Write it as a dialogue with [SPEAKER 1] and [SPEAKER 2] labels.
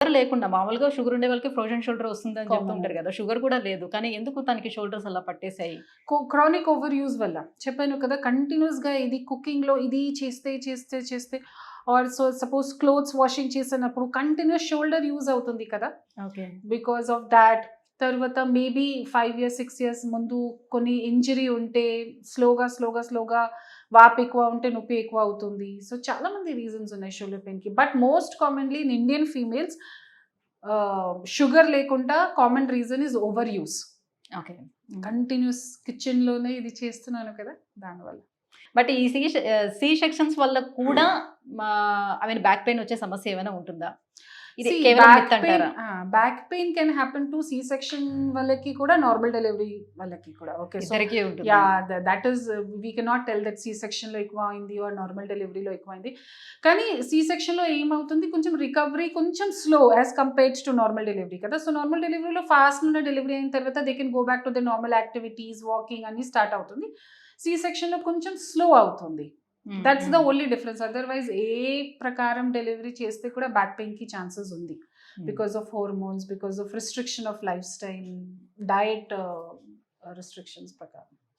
[SPEAKER 1] Sugar లేకుండా మామూలుగా sugar ఉండే వాళ్ళకి ఫ్రోజన్ షోల్డర్ వస్తుందని చెప్తూ
[SPEAKER 2] కామన్.
[SPEAKER 1] ఉంటారు కదా, షుగర్ కూడా లేదు కానీ ఎందుకు తనకి షోల్డర్స్ అలా పట్టేశాయి?
[SPEAKER 2] క్రానిక్ ఓవర్ యూజ్ వల్ల చెప్పాను కదా, కంటిన్యూస్గా ఇది కుకింగ్లో ఇది చేస్తే చేస్తే చేస్తే or so suppose clothes washing చేసినప్పుడు కంటిన్యూస్ షోల్డర్ యూజ్ అవుతుంది కదా,
[SPEAKER 1] ఓకే.
[SPEAKER 2] Because of that. తర్వాత మేబీ 5 years 6 years ముందు కొన్ని ఇంజరీ ఉంటే స్లోగా వాపు ఎక్కువ ఉంటే నొప్పి ఎక్కువ అవుతుంది. సో చాలా మంది రీజన్స్ ఉన్నాయి షోల్డర్ పెయిన్కి. But most commonly in Indian females sugar లేకుండా common reason is overuse.
[SPEAKER 1] Okay.
[SPEAKER 2] Continuous కిచెన్లోనే ఇది చేస్తున్నాను కదా, దానివల్ల.
[SPEAKER 1] బట్ ఈ సి సెక్షన్స్ వల్ల కూడా ఐ మీన్ బ్యాక్ పెయిన్ వచ్చే సమస్య ఏమైనా ఉంటుందా? ఇది కేవలం మిత్ అంటారా?
[SPEAKER 2] Back pain can happen to C section వాళ్ళకి కూడా, నార్మల్ డెలివరీ వాళ్ళకి కూడా. ఓకే, సో
[SPEAKER 1] ఇద్దరికీ ఉంటుంది.
[SPEAKER 2] Yeah, that is we cannot tell that C సెక్షన్లో ఎక్కువ అయింది ఆర్ నార్మల్ డెలివరీలో ఎక్కువ అయింది. కానీ సి సెక్షన్లో ఏమవుతుంది, కొంచెం రికవరీ కొంచెం slow as compared to normal delivery కదా. సో నార్మల్ డెలివరీలో ఫాస్ట్ ఉన్న డెలివరీ అయిన తర్వాత they can go back to the normal activities, walking అన్ని స్టార్ట్ అవుతుంది. సి సెక్షన్లో కొంచెం స్లో అవుతుంది. That's the only difference. Otherwise ఏ ప్రకారం డెలివరీ చేస్తే కూడా బ్యాక్ పెయిన్కి ఛాన్సెస్ ఉంది, because of hormones, because of restriction of lifestyle, diet restrictions ప్రకారం.